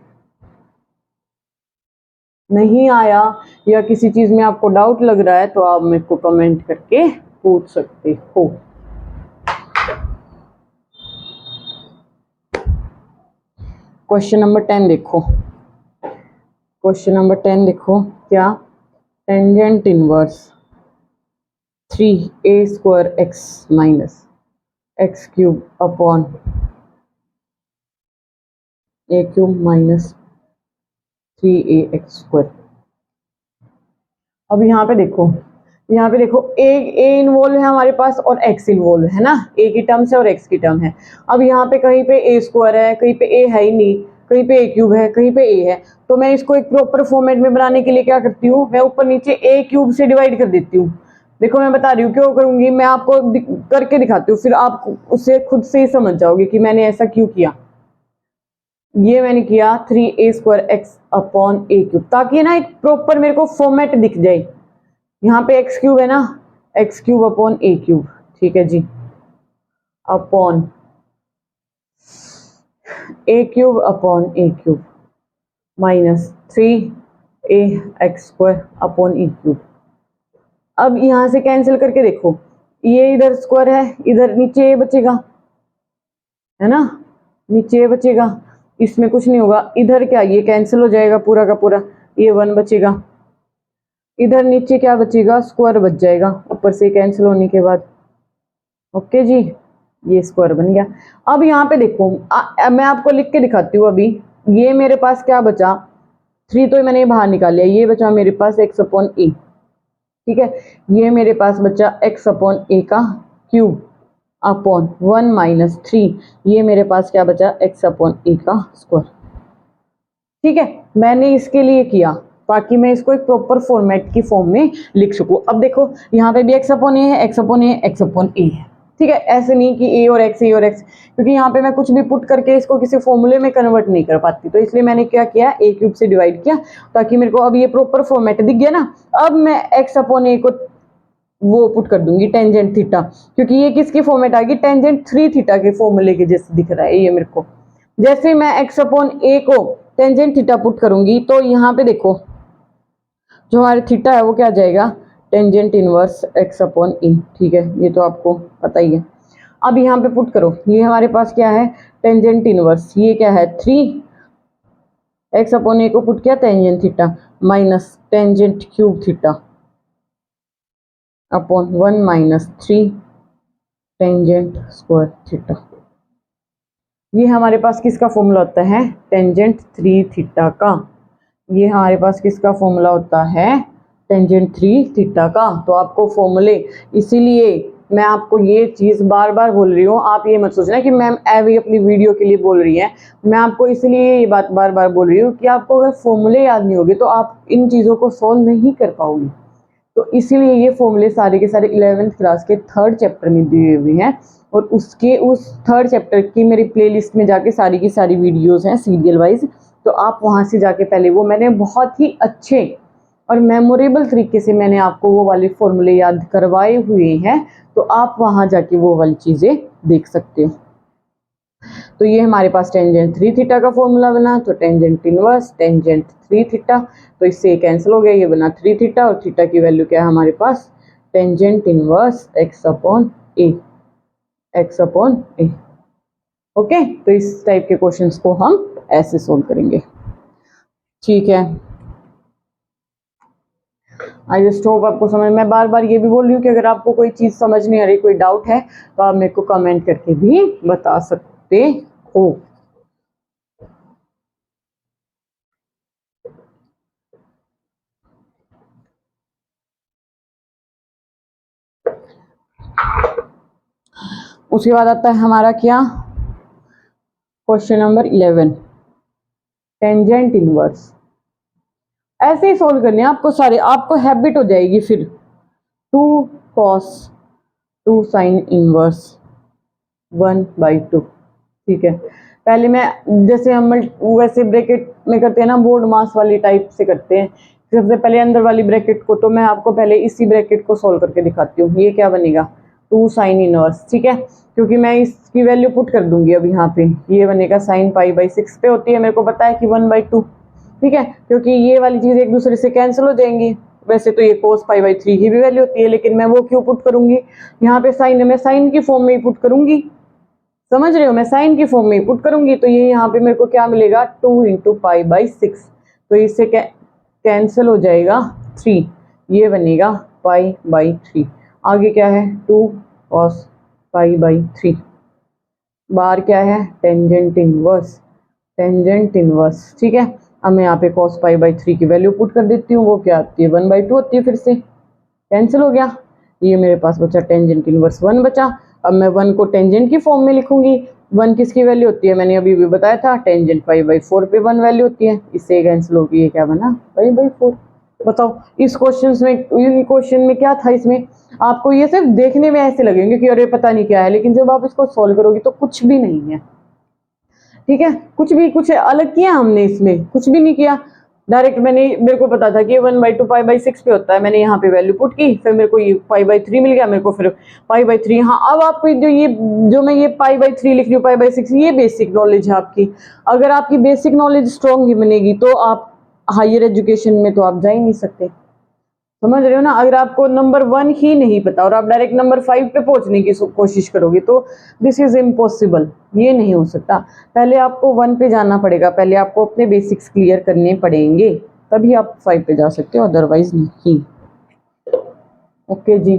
Speaker 1: नहीं आया या किसी चीज में आपको डाउट लग रहा है तो आप मेरे को कमेंट करके पूछ सकते हो। क्वेश्चन नंबर 10 देखो, क्वेश्चन नंबर 10 देखो, क्या tangent inverse 3a square x minus x cube upon A cube minus 3a x square. अब यहाँ पे देखो, यहाँ पे देखो ए इन्वॉल्व है हमारे पास और एक्स इन्वॉल्व है ना, ए की टर्म है और एक्स की टर्म है। अब यहाँ पे कहीं पे ए स्क्वायर है, कहीं पे ए है ही नहीं, कहीं पे ए क्यूब है, कहीं पे ए है, तो मैं इसको एक प्रॉपर फॉर्मेट में बनाने के लिए क्या करती हूँ, मैं ऊपर नीचे ए क्यूब से डिवाइड कर देती हूँ देखो मैं बता रही हूँ क्यों करूंगी, मैं आपको करके दिखाती हूँ, फिर आप उससे खुद से ही समझ जाओगे कि मैंने ऐसा क्यों किया। ये मैंने किया 3a² x upon a cube, ताकि ना एक प्रॉपर मेरे को फॉर्मेट दिख जाए। यहाँ पे x क्यूब है ना, x cube upon a cube, ठीक है जी, upon a cube upon a cube minus 3ax² upon a cube. अब यहां से कैंसिल करके देखो, ये इधर स्क्वायर है, इधर नीचे ये बचेगा, है ना, नीचे ये बचेगा, इसमें कुछ नहीं होगा। इधर क्या, ये कैंसिल हो जाएगा पूरा का पूरा, ये 1 बचेगा। इधर नीचे क्या बचेगा, स्क्वायर बच जाएगा ऊपर से कैंसिल होने के बाद। ओके जी, ये स्क्वायर बन गया। अब यहाँ पे देखो, मैं आपको लिख के दिखाती हूँ। अभी ये मेरे पास क्या बचा, 3 तो मैंने बाहर निकाल लिया, ये बचा मेरे पास x अपॉन ए, ठीक है। ये मेरे पास बचा x अपॉन ए का क्यूब अपॉन 1 माइनस 3, ये मेरे पास क्या बचा, x अपॉन ए का स्क्वायर, ठीक है। मैंने इसके लिए किया ताकि मैं इसको एक प्रॉपर फॉर्मेट की फॉर्म में लिख सकूं। अब देखो यहाँ पे भी x अपॉन ए है, x अपॉन ए, x अपॉन ए है, ठीक है। ऐसे नहीं कि a और x, a और x, क्योंकि यहाँ पे मैं कुछ भी पुट करके इसको किसी फॉर्मूले में कन्वर्ट नहीं कर पाती, तो इसलिए मैंने क्या किया, a क्यूब से डिवाइड किया ताकि मेरे को अब ये प्रॉपर फॉर्मेट दिख गया ना। अब मैं x अपॉन ए को वो पुट कर दूंगी टेंजेंट थीटा, क्योंकि ये किसकी फॉर्मेट आ गई, टेंजेंट 3 थीटा के फॉर्मूले के जैसे दिख रहा है ये मेरे को। जैसे मैं x अपॉन ए को टेंजेंट थीटा पुट करूंगी तो यहाँ पे देखो जो हमारे थीटा है वो क्या आ जाएगा, टेंजेंट इनवर्स x अपॉन ए, ठीक है, ये तो आपको पता ही है। अब यहाँ पे पुट करो, ये हमारे पास क्या है, टेंजेंट इनवर्स, ये क्या है 3 x अपॉन ए को पुट किया tangent theta minus tangent cube theta upon 1 minus 3 tangent square theta. ये हमारे पास किसका फॉर्मूला होता है, टेंजेंट 3 थीटा का। ये हमारे पास किसका फॉर्मूला होता है, टेंजेंट 3 थीटा का। तो आपको फॉर्मूले, इसीलिए मैं आपको ये चीज़ बार बार बोल रही हूँ, आप ये मत सोचना कि मैम एवी अपनी वीडियो के लिए बोल रही है। मैं आपको इसलिए ये बात बार बार बोल रही हूँ कि आपको अगर फॉर्मूले याद नहीं होगे तो आप इन चीज़ों को सॉल्व नहीं कर पाओगे। तो इसीलिए ये फॉर्मूले सारे के सारे 11th क्लास के 3rd चैप्टर में दिए हुए हैं, और उसके उस 3rd चैप्टर की मेरी प्लेलिस्ट में जाके सारी की सारी वीडियोस हैं सीरियल वाइज, तो आप वहां से जाके पहले वो मैंने बहुत ही अच्छे और मेमोरेबल तरीके से मैंने आपको वो वाले फॉर्मूले याद करवाए हुए हैं, तो आप वहां जाके वो वाली चीज़ें देख सकते हो। तो ये हमारे पास टेंजेंट 3 थीटा का फॉर्मूला बना, तो टेंजेंट इनवर्स टेंजेंट 3 थीटा, तो इससे कैंसिल हो गया, ये बना 3 थीटा, और थीटा की वैल्यू क्या है हमारे पास, टेंजेंट इनवर्स x अपॉन ए, x अपॉन ए। ओके, तो इस टाइप के क्वेश्चंस को हम ऐसे सोल्व करेंगे, ठीक है। आई जस्ट होप आपको समझ, मैं बार बार ये भी बोल रही हूँ कि अगर आपको कोई चीज़ समझ नहीं आ रही, कोई डाउट है, तो आप मेरे को कमेंट करके भी बता सकते हो। उसके बाद आता है हमारा क्या, क्वेश्चन नंबर 11, टेंजेंट इनवर्स। ऐसे ही सोल्व करने हैं आपको सारे, आपको हैबिट हो जाएगी फिर। 2 cos 2 sin इनवर्स 1/2, ठीक है। पहले मैं, जैसे हम वैसे ब्रैकेट में करते हैं ना, बोर्ड मास वाली टाइप से करते हैं, सबसे पहले अंदर वाली ब्रैकेट को, तो मैं आपको पहले इसी ब्रैकेट को सोल्व करके दिखाती हूँ। ये क्या बनेगा, 2 sin इनवर्स, ठीक है, क्योंकि मैं इसकी वैल्यू पुट कर दूंगी अब यहाँ पे। ये बनेगा sin π/6 पे होती है, मेरे को पता है कि 1/2, ठीक है, क्योंकि ये वाली चीज़ एक दूसरे से कैंसिल हो जाएंगी। वैसे तो ये cos π/3 की भी वैल्यू होती है, लेकिन मैं वो क्यों पुट करूंगी यहाँ पे, साइन, मैं साइन की फॉर्म में ही पुट करूंगी, समझ रहे हो, मैं साइन की फॉर्म में ही पुट करूंगी। तो ये यहाँ पे मेरे को क्या मिलेगा, 2 × π/6, तो इससे कैंसिल हो जाएगा 3, ये बनेगा π/3। आगे क्या है, 2 cos π/3, बाहर क्या है, टेंजेंट इनवर्स, टेंजेंट इनवर्स, ठीक है। अब मैं यहाँ पे cos π/3 की वैल्यू पुट कर देती हूँ, वो क्या आती है, 1/2 होती है, फिर से कैंसिल हो गया। ये मेरे पास बचा टेंजेंट इनवर्स 1 बचा। अब मैं 1 को टेंजेंट की फॉर्म में लिखूंगी। 1 किसकी वैल्यू होती है, मैंने अभी भी बताया था, टेंजेंट π/4 पे 1 वैल्यू होती है, इससे कैंसिल होगी, ये क्या बना, π/4। बताओ इस इन क्वेश्चन में क्या था, इसमें आपको ये सिर्फ देखने में ऐसे लगेंगे कि अरे पता नहीं क्या है, लेकिन जब आप इसको सॉल्व करोगे तो कुछ भी नहीं है। ठीक है, कुछ अलग किया हमने इसमें, कुछ भी नहीं किया। डायरेक्ट मेरे को पता था कि 1/2 π/6 पे होता है, मैंने यहाँ पे वैल्यू पुट की, फिर मेरे को ये π/3 मिल गया, मेरे को फिर π/3। हाँ, अब आपको जो मैं ये π/3 लिख रही हूँ, π/6, ये बेसिक नॉलेज है आपकी। अगर आपकी बेसिक नॉलेज स्ट्रॉन्ग ही बनेगी तो आप हायर एजुकेशन में तो आप जा ही नहीं सकते। समझ रहे हो ना? अगर आपको नंबर 1 ही नहीं पता और आप डायरेक्ट नंबर 5 पे पहुंचने की कोशिश करोगे तो दिस इज इम्पॉसिबल, ये नहीं हो सकता। पहले आपको 1 पे जाना पड़ेगा, पहले आपको अपने बेसिक्स क्लियर करने पड़ेंगे, तभी आप 5 पे जा सकते हो, अदरवाइज नहीं। ओके जी,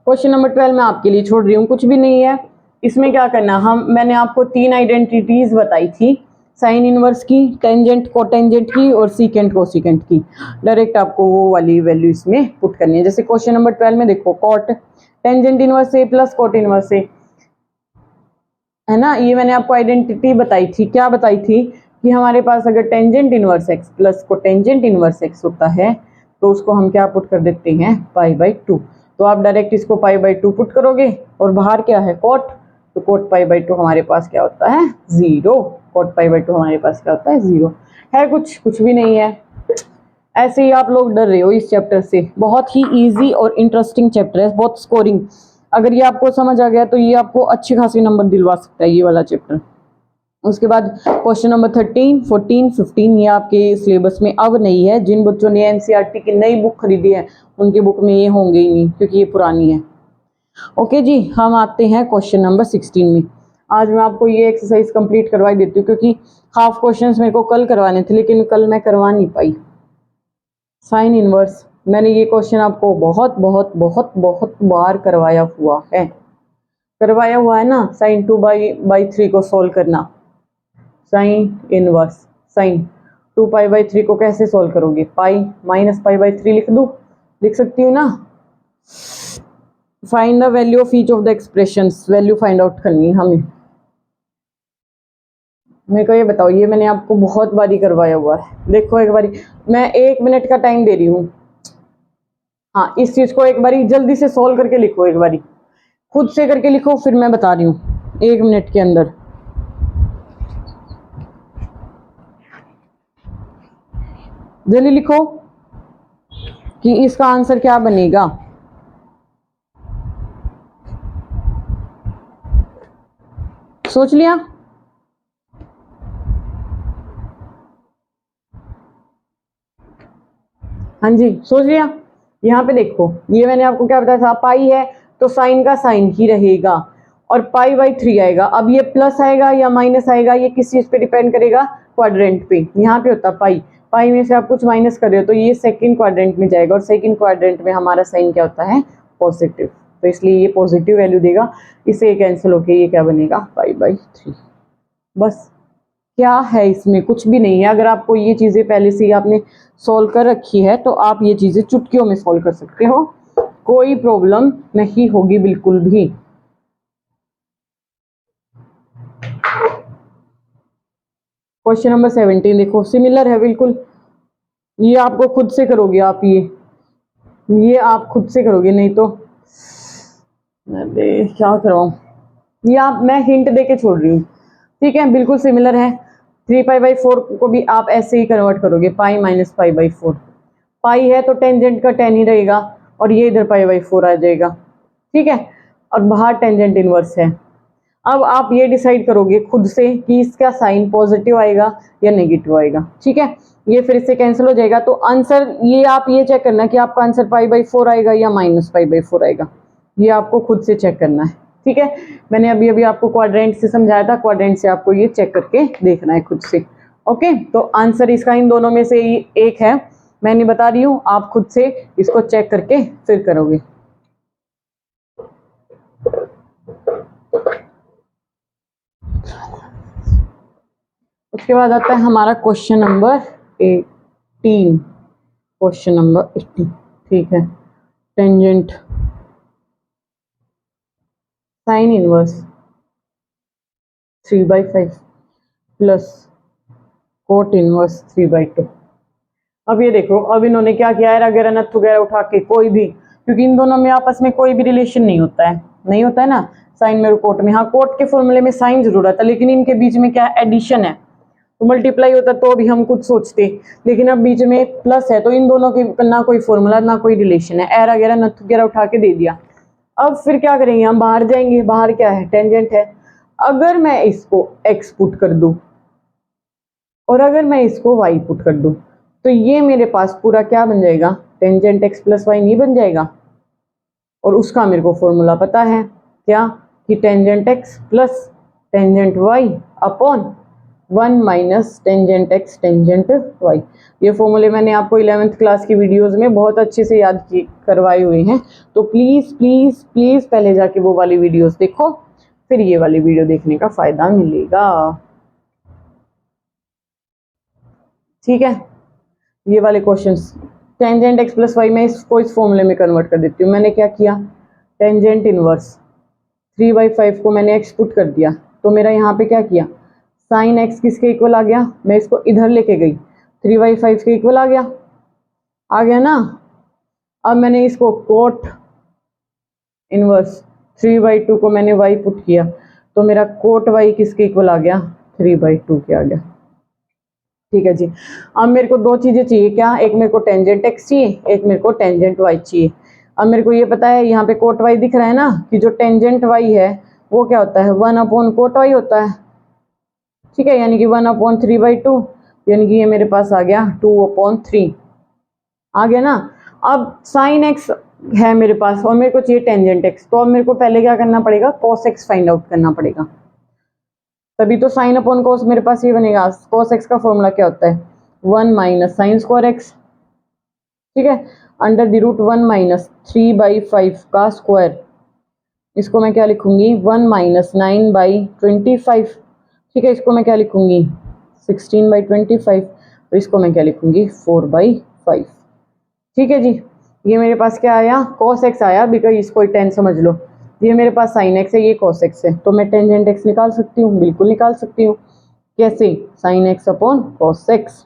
Speaker 1: क्वेश्चन नंबर 12 मैं आपके लिए छोड़ रही हूँ, कुछ भी नहीं है इसमें। क्या करना, मैंने आपको 3 आइडेंटिटीज बताई थी, साइन इनवर्स की, टेंजेंट कोटेंजेंट की और सीकेंट कोसिकेंट की। डायरेक्ट आपको वो वाली वैल्यू इसमें पुट करनी है। जैसे क्वेश्चन नंबर 12 में देखो, कॉट टेंजेंट इनवर्स ए प्लस कोट इनवर्स ए, है ना? ये मैंने आपको आइडेंटिटी बताई थी, क्या बताई थी कि हमारे पास अगर tangent inverse x plus cotangent inverse x होता है तो उसको हम क्या पुट कर देते हैं, π/2। तो आप डायरेक्ट इसको π/2 पुट करोगे और बाहर क्या है, कोट, तो कोट π/2 हमारे पास क्या होता है, 0। कोट π/2 हमारे पास क्या होता है, 0 है। कुछ भी नहीं है। ऐसे ही आप लोग डर रहे हो इस चैप्टर से, बहुत ही इजी और इंटरेस्टिंग चैप्टर है, बहुत स्कोरिंग। अगर ये आपको समझ आ गया तो ये आपको अच्छे खासे नंबर दिलवा सकता है ये वाला चैप्टर। उसके बाद क्वेश्चन नंबर 13, 14, 15 ये आपके सिलेबस में अब नहीं है। जिन बच्चों ने एनसीईआरटी की नई बुक खरीदी है उनकी बुक में ये होंगे ही नहीं, क्योंकि ये पुरानी है। ओके जी, हम आते हैं क्वेश्चन नंबर 16 में। आज मैं आपको ये एक्सरसाइज कंप्लीट करवा देती हूँ, क्योंकि हाफ क्वेश्चंस मेरे को कल करवाने थे लेकिन कल मैं करवा नहीं पाई। साइन इनवर्स, मैंने ये क्वेश्चन आपको बहुत बहुत बहुत बहुत बार करवाया हुआ है ना। साइन 2/3 को सोल्व करना, साइन इनवर्स साइन 2π/3 को कैसे सोल्व करोगे, पाई माइनस π/3 लिख सकती हूँ ना। Find the value of each of the expressions, value find out करनी है हमें। मेरे को ये बताओ, ये मैंने आपको बहुत बारी करवाया हुआ है। देखो एक बारी, मैं 1 मिनट का टाइम दे रही हूँ। हाँ, इस चीज को एक बारी जल्दी से सोल्व करके लिखो, एक बारी खुद से करके लिखो, फिर मैं बता रही हूँ 1 मिनट के अंदर। जल्दी लिखो कि इसका आंसर क्या बनेगा। सोच लिया? हाँ जी, सोच लिया। यहाँ पे देखो, ये मैंने आपको क्या बताया था, पाई है तो साइन का साइन ही रहेगा और π/3 आएगा। अब ये प्लस आएगा या माइनस आएगा, ये किस चीज पे डिपेंड करेगा, क्वाड्रेंट पे। यहाँ पे होता पाई, पाई में से आप कुछ माइनस कर रहे हो तो ये सेकंड क्वाड्रेंट में जाएगा, और सेकंड क्वाड्रेंट में हमारा साइन क्या होता है, पॉजिटिव। तो इसलिए ये पॉजिटिव वैल्यू देगा, इससे कैंसिल होके ये क्या बनेगा, π/3। बस, क्या है इसमें, कुछ भी नहीं है। अगर आपको ये चीजें पहले से ही आपने सॉल्व कर रखी है तो आप ये चीजें चुटकियों में सॉल्व कर सकते हो, कोई प्रॉब्लम नहीं होगी बिल्कुल भी। क्वेश्चन नंबर 17 देखो, सिमिलर है बिल्कुल। ये आपको खुद से करोगे आप, ये आप खुद से करोगे, नहीं तो अरे क्या करवाऊं। ये आप, मैं हिंट देके छोड़ रही हूँ, ठीक है, बिल्कुल सिमिलर है। 3π/4 को भी आप ऐसे ही कन्वर्ट करोगे, पाई माइनस π/4। पाई है तो टेंजेंट का 10 ही रहेगा और ये इधर π/4 आ जाएगा, ठीक है, और बाहर टेंजेंट इनवर्स है। अब आप ये डिसाइड करोगे खुद से कि इसका साइन पॉजिटिव आएगा या नेगेटिव आएगा, ठीक है। ये फिर इससे कैंसिल हो जाएगा, तो आंसर ये आप ये चेक करना कि आपका आंसर π/4 आएगा या माइनस π/4 आएगा, ये आपको खुद से चेक करना है, ठीक है। मैंने अभी अभी आपको क्वाड्रेंट से समझाया था, क्वाड्रेंट से आपको ये चेक करके देखना है खुद से। ओके, तो आंसर इसका इन दोनों में से एक है, मैं नहीं बता रही हूँ, आप खुद से इसको चेक करके फिर करोगे। उसके बाद आता है हमारा क्वेश्चन नंबर 18। क्वेश्चन नंबर 18, ठीक है, tangent sine inverse 3/5 plus cot inverse 3/2। अब ये देखो, अब इन्होंने क्या किया है, अगर अनथ वगैरह उठा के कोई भी, क्योंकि इन दोनों में आपस में कोई भी रिलेशन नहीं होता है, नहीं होता है ना, साइन में और कोट में। हाँ, कोट के फॉर्मूले में साइन जरूर आता है, लेकिन इनके बीच में क्या एडिशन है, तो मल्टीप्लाई होता तो भी हम कुछ सोचते, लेकिन अब बीच में प्लस है, तो इन दोनों के ना कोई फॉर्मूला ना कोई रिलेशन है, एर वगैरह नथ वगैरह उठा के दे दिया। अब फिर क्या करेंगे, हम बाहर जाएंगे, बाहर क्या है, टेंजेंट है। अगर मैं इसको x पुट कर दूं और अगर मैं इसको y पुट कर दूं, तो ये मेरे पास पूरा क्या बन जाएगा, टेंजेंट x प्लस वाई नहीं बन जाएगा। और उसका मेरे को फॉर्मूला पता है क्या, कि tangent x plus tangent y upon 1 minus tangent x tangent y। ये फॉर्मूले मैंने आपको 11th क्लास की वीडियोस में बहुत अच्छे से याद करवाए हुए हैं, तो प्लीज़ प्लीज़ प्लीज़ पहले जाके वो वाली वीडियोस देखो, फिर ये वाली वीडियो देखने का फ़ायदा मिलेगा। ठीक है, ये वाले questions, tangent x plus y, मैं इसको इस फॉर्मूले में कन्वर्ट कर देती हूँ। मैंने क्या किया, टेंजेंट इनवर्स 3/5 को मैंने x पुट कर दिया, तो मेरा यहाँ पे क्या किया, साइन x किसके इक्वल आ गया, मैं इसको इधर लेके गई, 3/5 के इक्वल आ गया ना। अब मैंने इसको कोट इनवर्स 3/2 को मैंने y पुट किया, तो मेरा कोट y किसके इक्वल आ गया, 3/2 के आ गया। ठीक है जी। अब मेरे को दो चीजें चाहिए, क्या, एक मेरे को टेंजेंट x चाहिए, एक मेरे को टेंजेंट y चाहिए। अब मेरे को ये पता है, यहाँ पे कोट y दिख रहा है ना, कि जो टेंजेंट y है वो क्या होता है, 1 कोट y होता है। ठीक है, यानी कि 1/3/2, यानी कि ये मेरे पास आ गया 2/3 आ गया ना। अब साइन x है मेरे पास और मेरे को चाहिए टेंजेंट x, तो अब मेरे को पहले क्या करना पड़ेगा, cos x फाइंड आउट करना पड़ेगा, तभी तो साइन अपॉन कोस मेरे पास ये बनेगा। cos x का फॉर्मूला क्या होता है, 1 माइनस साइन स्क्वायर एक्स। ठीक है, अंडर द रूट 1 माइनस 3/5 का स्क्वायर, इसको मैं क्या लिखूंगी, 1 माइनस 9/25। ठीक है, इसको मैं क्या लिखूंगी, 16/25, और इसको मैं क्या लिखूंगी, 4/5। ठीक है जी, ये मेरे पास क्या आया, cos x आया, बिकॉज इसको टेन समझ लो। ये मेरे पास sin x है, ये cos x है, तो मैं टेंजेंट x निकाल सकती हूँ, बिल्कुल निकाल सकती हूँ। कैसे, sin x upon cos x।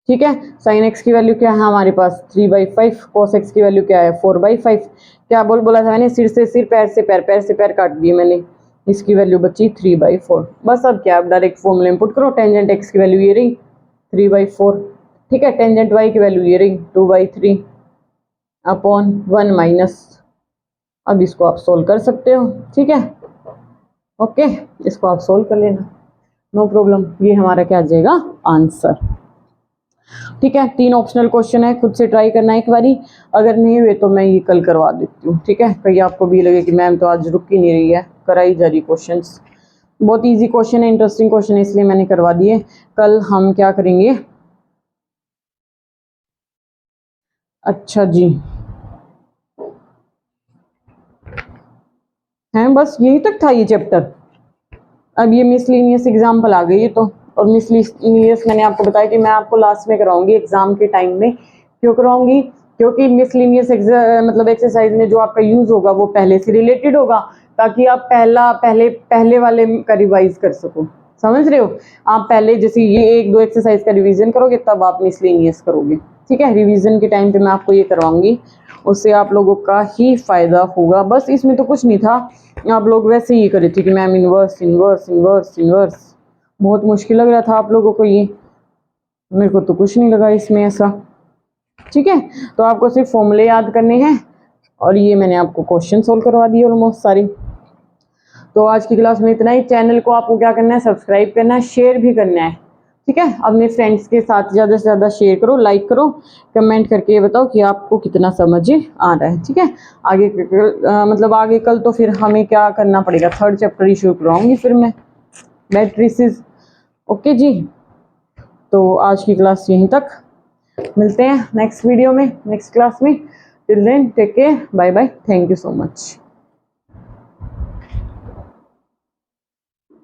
Speaker 1: ठीक है, sin x की वैल्यू क्या है हमारे पास, 3/5, cos x की वैल्यू क्या है, 4/5। क्या बोला था मैंने, सिर से सिर, पैर से पैर, पैर से पैर काट दिए मैंने, इसकी वैल्यू बची 3/4। बस अब क्या, आप डायरेक्ट फॉर्मूले में पुट करो, टेंजेंट x की वैल्यू ये रही 3/4। ठीक है, टेंजेंट y की वैल्यू ये रही 2/3 अपॉन 1 माइनस, अब इसको आप सोल्व कर सकते हो। ठीक है, ओके, इसको आप सोल्व कर लेना, नो प्रॉब्लम। ये हमारा क्या आ जाएगा, आंसर। ठीक है, 3 ऑप्शनल क्वेश्चन है, खुद से ट्राई करना एक बारी, अगर नहीं हुए तो मैं ये कल करवा देती हूँ। ठीक है, कहीं आपको भी लगे कि मैम तो आज रुक ही नहीं रही है, कराई जा रही क्वेश्चंस। बहुत इजी क्वेश्चन है, इंटरेस्टिंग क्वेश्चन है, इसलिए मैंने करवा दिए। कल हम क्या करेंगे, अच्छा जी, हैं, बस यही तक था ये चैप्टर। अब ये मिसलिनियस एग्जाम्पल आ गई है, तो और मिसलिनियस मैंने आपको बताया कि मैं आपको लास्ट में कराऊंगी एग्जाम के टाइम में। क्यों कराऊंगी, क्योंकि मिसलिनियस मतलब एक्सरसाइज में जो आपका यूज होगा वो पहले से रिलेटेड होगा, ताकि आप पहले वाले का रिवाइज कर सको। समझ रहे हो, आप पहले जैसे ये 1-2 एक्सरसाइज का रिवीजन करोगे, तब आप मिसलिनियस करोगे। ठीक है, रिवीजन के टाइम पे मैं आपको ये करवाऊंगी, उससे आप लोगों का ही फायदा होगा। बस इसमें तो कुछ नहीं था, आप लोग वैसे ही करे थे कि ma'am inverse inverse inverse inverse, बहुत मुश्किल लग रहा था आप लोगों को ये, मेरे को तो कुछ नहीं लगा इसमें ऐसा। ठीक है, तो आपको सिर्फ फॉर्मूले याद करने हैं, और ये मैंने आपको क्वेश्चन सोल्व करवा दिए ऑलमोस्ट सारी। तो आज की क्लास में इतना ही। चैनल को आपको क्या करना है, सब्सक्राइब करना है, शेयर भी करना है। ठीक है, अपने फ्रेंड्स के साथ ज़्यादा से ज़्यादा शेयर करो, लाइक करो, कमेंट करके ये बताओ कि आपको कितना समझ आ रहा है। ठीक है, आगे मतलब आगे कल तो फिर हमें क्या करना पड़ेगा, 3rd चैप्टर ही शुरू करवाऊंगी फिर मैं, मैट्रिसेस। ओके जी, तो आज की क्लास यहीं तक, मिलते हैं नेक्स्ट वीडियो में, नेक्स्ट क्लास में। Till then take care, bye bye, thank you so much.